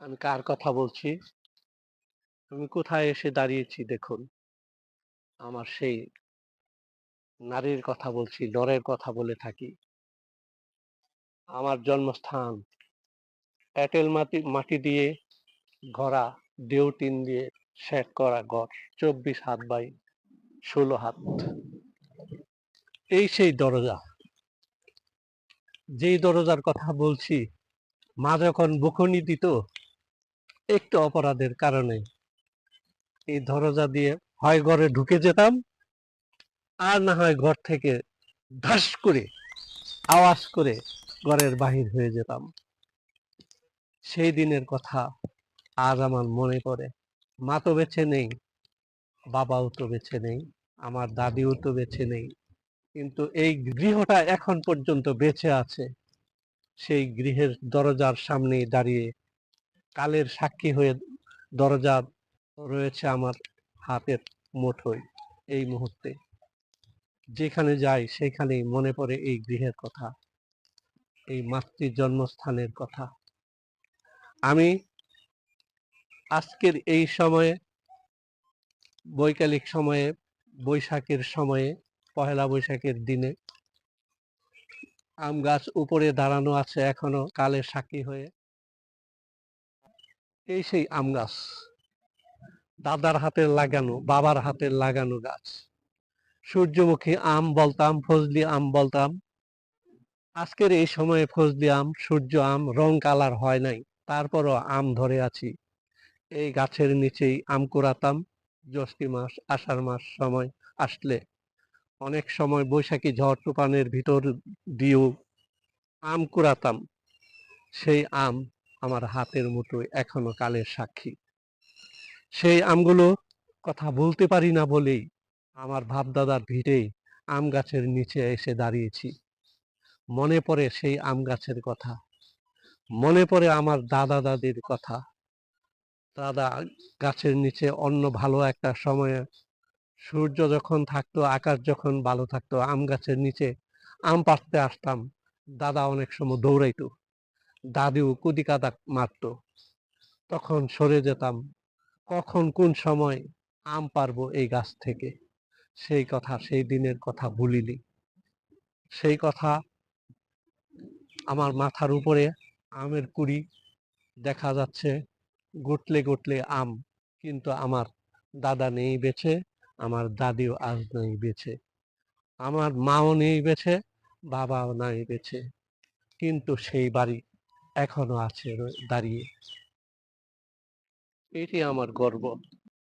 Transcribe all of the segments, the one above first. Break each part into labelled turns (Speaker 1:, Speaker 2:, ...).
Speaker 1: আমি কার কথা বলছি? আমি কোথায় এসে দাঁড়িয়েছি দেখুন। আমার সেই নারীর কথা বলছি, ডরের কথা বলে থাকি। আমার জন্মস্থান এঁটেল মাটি দিয়ে গড়া, দেউটিন দিয়ে সেট করা ঘর। ২৪ হাত বাই ১৬ হাত। এই সেই দরজা। যেই দরজার কথা বলছি, মা যখন বকুনি দিত একটু অপরাধের কারণে, এই দরজা দিয়ে হয় ঘরে ঢুকে যেতাম, আর না হয় ঘর থেকে ধাস করে আওয়াজ করে ঘরের বাহির হয়ে যেতাম। সেই দিনের কথা আজ আমার মনে পড়ে। মা তো বেঁচে নেই, বাবাও তো বেঁচে নেই, আমার দাদিও তো বেঁচে নেই, কিন্তু এই গৃহটা এখন পর্যন্ত বেঁচে আছে। সেই গৃহের দরজার সামনে দাঁড়িয়ে কালের সাক্ষী হয়ে দরজা রয়েছে আমার হাতের মুঠোয়। এই মুহূর্তে যেখানে যাই সেখানেই মনে পড়ে এই গৃহের কথা, এই মাতৃ জন্মস্থানের কথা। আমি আজকের এই সময়ে, বৈকালিক সময়ে, বৈশাখের সময়ে, পহেলা বৈশাখের দিনে আম গাছ উপরে দাঁড়ানো আছে এখনো কালের সাক্ষী হয়ে। এই সেই আম গাছ, দাদার হাতের লাগানো, বাবার হাতের লাগানো গাছ। সূর্যমুখী আম বলতাম, ফজলি আম বলতাম। আজকের এই সময়ে ফজলি আম, সূর্য আম রং কালার হয় নাই, তারপরও আম ধরে আছি। এই গাছের নিচেই আম কুড়াতাম জ্যৈষ্ঠ মাস, আষাঢ় মাস সময় আসলে। অনেক সময় বৈশাখী ঝড় তুফানের ভিতর দিয়েও আম কুড়াতাম। সেই আম আমার হাতের মুঠোয় এখনো কালের সাক্ষী। সেই আমগুলো কথা বলতে পারি না বলেই আমার বাপ-দাদার ভিটেই আম গাছের নিচে এসে দাঁড়িয়েছি। মনে পড়ে সেই আম গাছের কথা, মনে পড়ে আমার দাদা দাদির কথা। দাদা গাছের নিচে অন্য ভালো একটা সময়ে সূর্য যখন থাকতো, আকাশ যখন ভালো থাকতো, আম গাছের নিচে আম পাড়তে আসতাম। দাদা অনেক সময় দৌড়াইতো, দাদিও কুদিকাদা মারতো, তখন সরে যেতাম। কখন কোন সময় আম পারবো এই গাছ থেকে, সেই কথা, সেই দিনের কথা ভুলিনি। সেই কথা আমার মাথার উপরে আমের কুড়ি দেখা যাচ্ছে, গুটলে গুটলে আম, কিন্তু আমার দাদা নেই বেঁচে, আমার দাদিও আজ নেই বেঁচে, আমার মাও নেই বেঁচে, বাবাও নাই বেঁচে, কিন্তু সেই বাড়ি এখনো আছে দাঁড়িয়ে। এটি আমার গর্ব।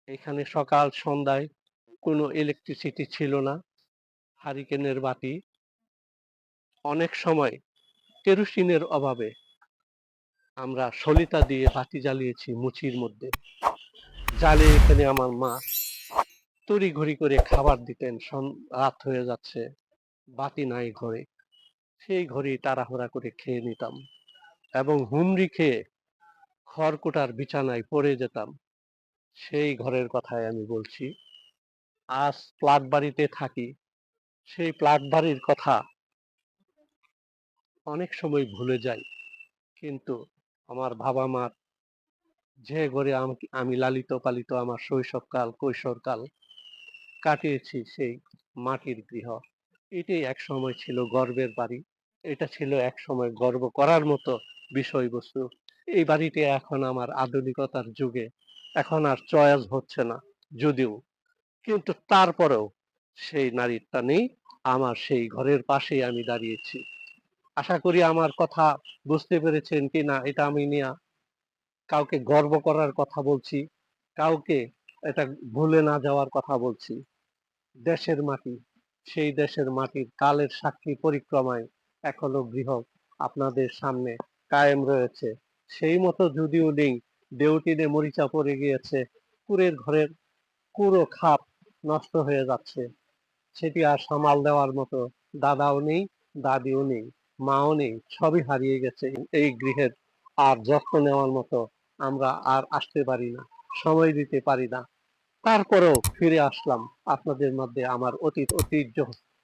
Speaker 1: এখানে সকাল সন্ধ্যায় কোনো ইলেকট্রিসিটি ছিল না, হারিকেনের বাতি, অনেক সময় কেরোসিনের অভাবে আমরা সলিতা দিয়ে বাতি জ্বালিয়েছি মুচির মধ্যে। জ্বালিয়ে এখানে আমার মা তড়িঘড়ি করে খাবার দিতেন। রাত হয়ে যাচ্ছে, বাতি নাই ঘরে, সেই ঘরেই তাড়াহুড়া করে খেয়ে নিতাম এবং হুমড়ি খেয়ে খড়কুটার বিছানায় পড়ে যেতাম। সেই ঘরের কথাই আমি বলছি। আজ ফ্ল্যাট বাড়িতে থাকি, সেই ফ্ল্যাট বাড়ির কথা অনেক সময় ভুলে যাই, কিন্তু আমার বাবা মার যে ঘরে আমি লালিত পালিত আমার শৈশবকাল, কৈশোরকাল কাটিয়েছি, সেই মাটির গৃহ, এটাই এক সময় ছিল গর্বের বাড়ি। এটা ছিল এক সময় গর্ব করার মতো বিষয়বস্তু। এই বাড়িতে এখন আমার আধুনিকতার যুগে এখন আর চয়েস হচ্ছে না যদিও, কিন্তু তারপরেও সেই নারীটা নেই। আমার সেই ঘরের পাশেই আমি দাঁড়িয়েছি। আশা করি আমার কথা বুঝতে পেরেছেন কিনা। এটা আমি নিয়ে কাউকে গর্ব করার কথা বলছি, কাউকে এটা ভুলে না যাওয়ার কথা বলছি। দেশের মাটি, সেই দেশের মাটির কালের সাক্ষী পরিক্রমায় এখনো গৃহ আপনাদের সামনে কায়েম রয়েছে। সেই মতো যদিও নেই, দেউটিনে মরিচা পড়ে গিয়েছে, কুড়ের ঘরের পুরো খাপ নষ্ট হয়ে যাচ্ছে, সেটি আর সামাল দেওয়ার মতো দাদাও নেই, দাদিও নেই, মাও নেই, সবই হারিয়ে গেছে। এই গৃহের আর যত্ন নেওয়ার মতো আমরা আর আসতে পারি না, সময় দিতে পারি না। তারপরেও ফিরে আসলাম আপনাদের মধ্যে আমার অতীত ঐতিহ্য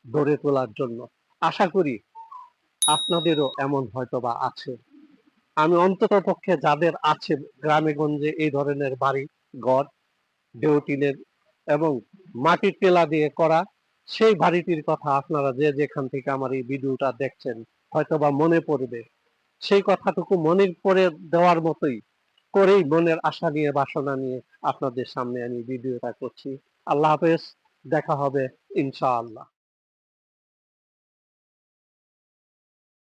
Speaker 1: গড়ে তোলার জন্য। আশা করি আপনাদেরও এমন হয়তোবা আছে। আমি অন্তত পক্ষে যাদের আছে গ্রামে গঞ্জে এই ধরনের বাড়ি ঘর দেউটিনের এবং মাটির টেলা দিয়ে করা, সেই বাড়িটির কথা আপনারা যে যেখান থেকে আমার এই ভিডিওটা দেখছেন হয়তোবা মনে পড়বে। সেই কথাটুকু মনে করে দেওয়ার মতোই করেই মনের আশা নিয়ে বাসনা নিয়ে আপনাদের সামনে আমি ভিডিওটা করছি। আল্লাহ হাফেজ, দেখা হবে ইনশাআল্লাহ।